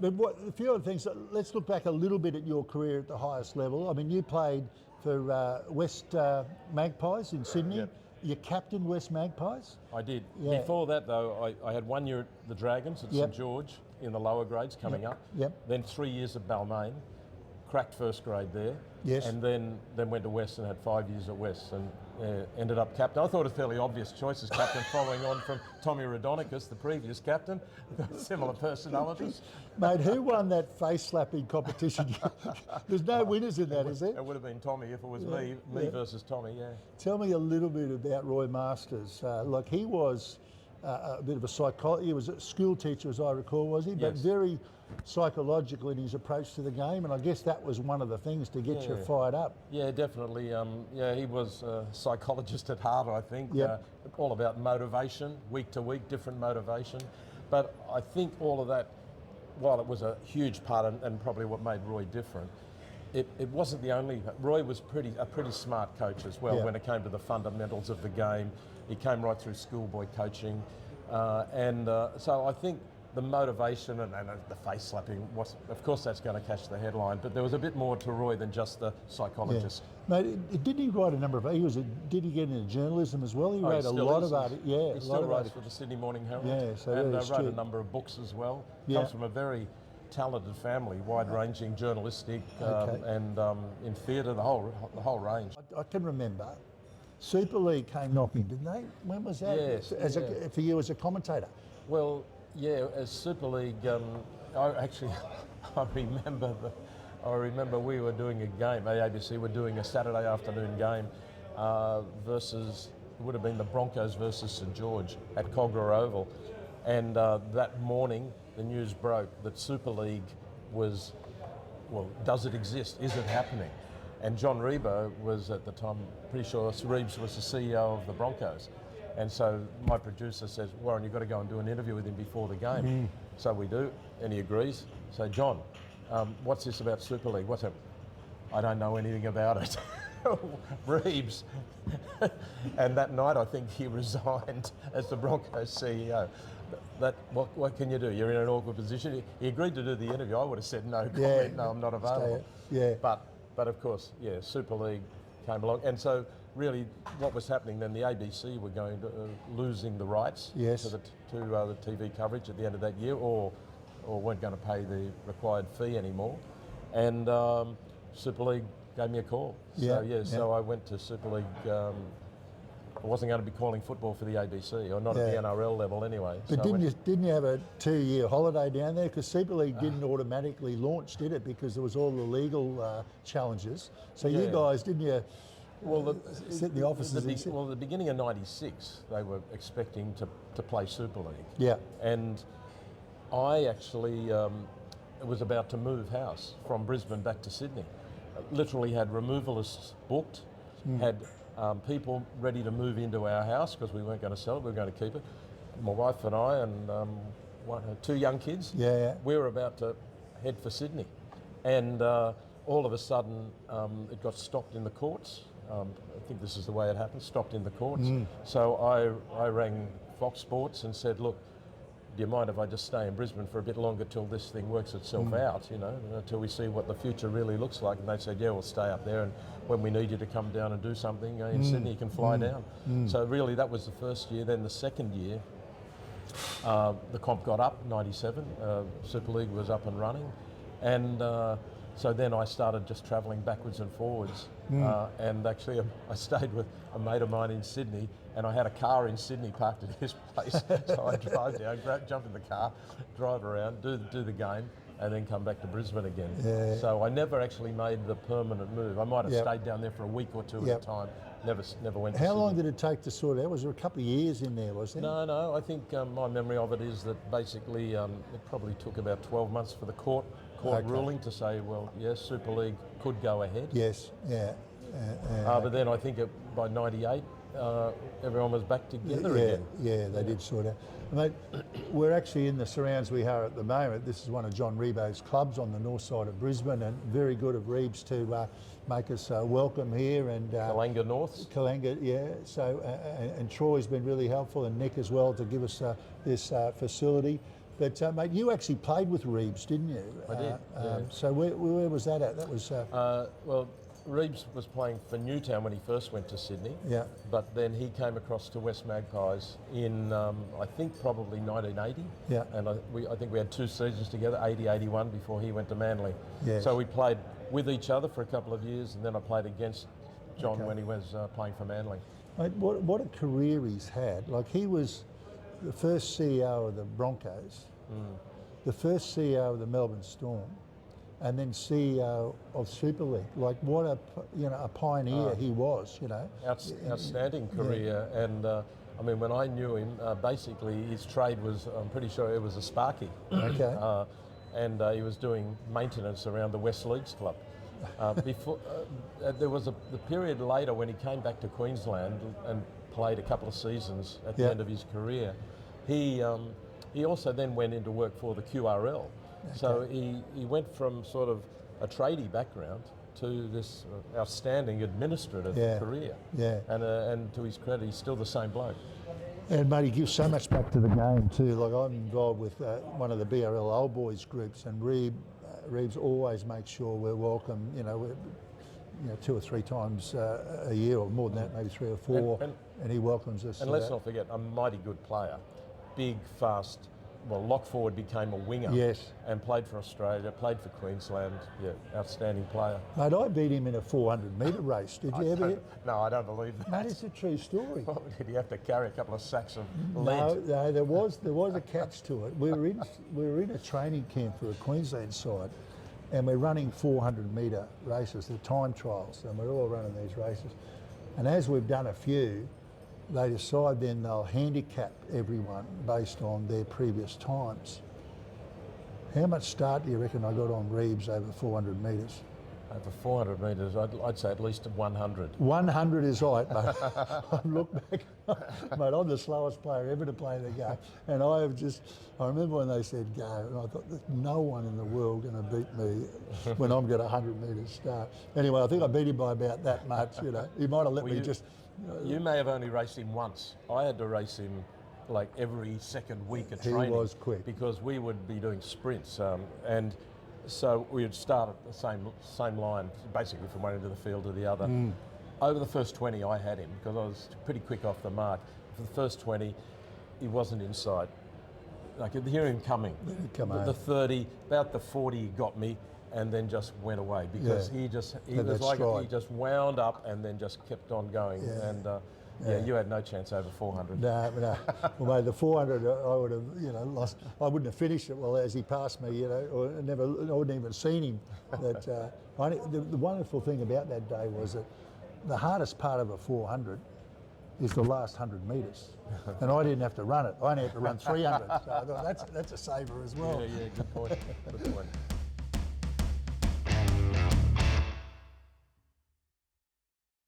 mate. But a few other things. Let's look back a little bit at your career at the highest level. I mean, you played for West Magpies in Sydney. Yep. You captained West Magpies. I did. Yeah. Before that, though, I had 1 year at the Dragons at Yep. St George in the lower grades coming up. Yep. Then 3 years at Balmain, cracked first grade there. Yes. And then went to West and had 5 years at West and ended up captain. I thought it was a fairly obvious choice as captain, following on from Tommy Radonicus, the previous captain. Similar personalities. Mate, who won that face-slapping competition? There's no winners in that, is there? It would have been Tommy if it was me versus Tommy, yeah. Tell me a little bit about Roy Masters. Like, he was a bit of a psychologist. He was a school teacher, as I recall, was he? But Yes. very psychological in his approach to the game, and I guess that was one of the things to get you fired up. Yeah, definitely. He was a psychologist at heart, I think. Yep. All about motivation, week to week, different motivation. But I think all of that, while it was a huge part and probably what made Roy different, it wasn't the only. Roy was a pretty smart coach as well when it came to the fundamentals of the game. He came right through schoolboy coaching, so I think the motivation and the face slapping was, of course, that's going to catch the headline. But there was a bit more to Roy than just the psychologist. Yeah. Mate, didn't he write a number of? Did he get into journalism as well? He wrote a lot of art. Yeah, he still writes for the Sydney Morning Herald. Yeah, so and very wrote a number of books as well. Yeah. Comes from a very talented family, wide-ranging, journalistic, and in theatre, the whole range. I can remember Super League came knocking, didn't they? When was that? Yes. For you as a commentator. Well, yeah, as Super League, I remember we were doing a game. The ABC were doing a Saturday afternoon game versus, it would have been the Broncos versus St George at Cogra Oval, and that morning the news broke that Super League was, well, does it exist? Is it happening? And John Rebo was at the time, pretty sure Reeves was the CEO of the Broncos. And so my producer says, Warren, you've got to go and do an interview with him before the game. So we do, and he agrees. So, John, what's this about Super League? What's that? I don't know anything about it. Reeves. And that night, I think he resigned as the Broncos CEO. What can you do? You're in an awkward position. He agreed to do the interview. I would have said no comment. No, I'm not available. But of course, Super League came along, and so really, what was happening then? The ABC were going to losing the rights to the TV coverage at the end of that year, or weren't going to pay the required fee anymore, and Super League gave me a call. So I went to Super League. I wasn't going to be calling football for the ABC, or not at the NRL level anyway. But didn't you have a 2-year holiday down there? Because Super League didn't automatically launch, did it? Because there was all the legal challenges. So you guys, didn't you? Sit in the offices. At the beginning of '96, they were expecting to play Super League. Yeah. And I actually was about to move house from Brisbane back to Sydney. Literally had removalists booked, had people ready to move into our house because we weren't going to sell it, we were going to keep it. My wife and I and 2 young kids, we were about to head for Sydney. And all of a sudden, it got stopped in the courts. I think this is the way it happened, stopped in the courts. So I rang Fox Sports and said, look, do you mind if I just stay in Brisbane for a bit longer till this thing works itself out, until we see what the future really looks like? And they said, yeah, we'll stay up there, and when we need you to come down and do something in Sydney, you can fly down. So really that was the first year. Then the second year, the comp got up, 97, Super League was up and running, and so then I started just travelling backwards and forwards, and actually I stayed with a mate of mine in Sydney, and I had a car in Sydney parked at his place. So I drive down, jump in the car, drive around, do the game, and then come back to Brisbane again. Yeah. So I never actually made the permanent move. I might have stayed down there for a week or two at a time. Never went to How Sydney. long did it take to sort it out? Was there a couple of years in there, was there? No. I think my memory of it is that basically it probably took about 12 months for the court ruling to say, well, yes, Super League could go ahead. Yes, but then I think by 98, everyone was back together again. Yeah, they did sort out. Mate, we're actually in the surrounds we are at the moment. This is one of John Rebo's clubs on the north side of Brisbane, and very good of Reeves to make us welcome here. And Kalanga North. Kalanga, yeah. So and Troy's been really helpful, and Nick as well, to give us this facility. But mate, you actually played with Reeves, didn't you? I did, yeah. So where was that at? That was. Well, Reeves was playing for Newtown when he first went to Sydney. Yeah. But then he came across to West Magpies in, I think, probably 1980. Yeah. And I think we had 2 seasons together, 80, 81, before he went to Manly. Yes. So we played with each other for a couple of years, and then I played against John when he was playing for Manly. Mate, what a career he's had. Like, he was the first CEO of the Broncos, the first CEO of the Melbourne Storm, and then CEO of Super League. Like, what a pioneer he was, you know. Outstanding career, and I mean, when I knew him, basically his trade was, I'm pretty sure it was a sparky. Okay. And he was doing maintenance around the West Leagues Club. Before there was the period later when he came back to Queensland and played a couple of seasons at the end of his career. He also then went into work for the QRL. Okay. So he went from sort of a tradie background to this outstanding administrative career. Yeah. And to his credit, he's still the same bloke. And mate, he gives so much back to the game too. Like, I'm involved with one of the BRL old boys groups, and Reeves always makes sure we're welcome. You know, 2 or 3 times a year, or more than that, maybe 3 or 4, and he welcomes us. And let's not forget, a mighty good player, big, fast. Well, lock forward, became a winger. Yes. And played for Australia, played for Queensland. Yeah, outstanding player. Mate, I beat him in a 400-metre race. Did you ever? No, I don't believe that. Mate, it's a true story. Well, did he have to carry a couple of sacks of lead? No, there was a catch to it. We were in a training camp for a Queensland side, and we're running 400-metre races, the time trials, and we're all running these races. And as we've done a few, they decide then they'll handicap everyone based on their previous times. How much start do you reckon I got on Reeves over 400 metres? Over 400 metres, I'd say at least 100. 100 is right, mate. I look back, mate, I'm the slowest player ever to play the game. And I remember when they said go, and I thought, there's no one in the world going to beat me when I'm got a 100 metres start. Anyway, I think I beat him by about that much, you know. He might have let me just... You may have only raced him once. I had to race him like every second week at training. He was quick. Because we would be doing sprints, and so we would start at the same line, basically from one end of the field to the other. Over the first 20, I had him because I was pretty quick off the mark. For the first 20, he wasn't inside. I could hear him coming. The 30, about the 40, he got me, and then just went away because he just wound up and then just kept on going. Yeah. And you had no chance over 400. No. Well, mate, the 400 I would have, lost. I wouldn't have finished it well as he passed me, or I wouldn't even seen him. But the wonderful thing about that day was that the hardest part of a 400 is the last 100 metres, and I didn't have to run it. I only had to run 300. So I thought that's a saver as well. Yeah, good point. Good point.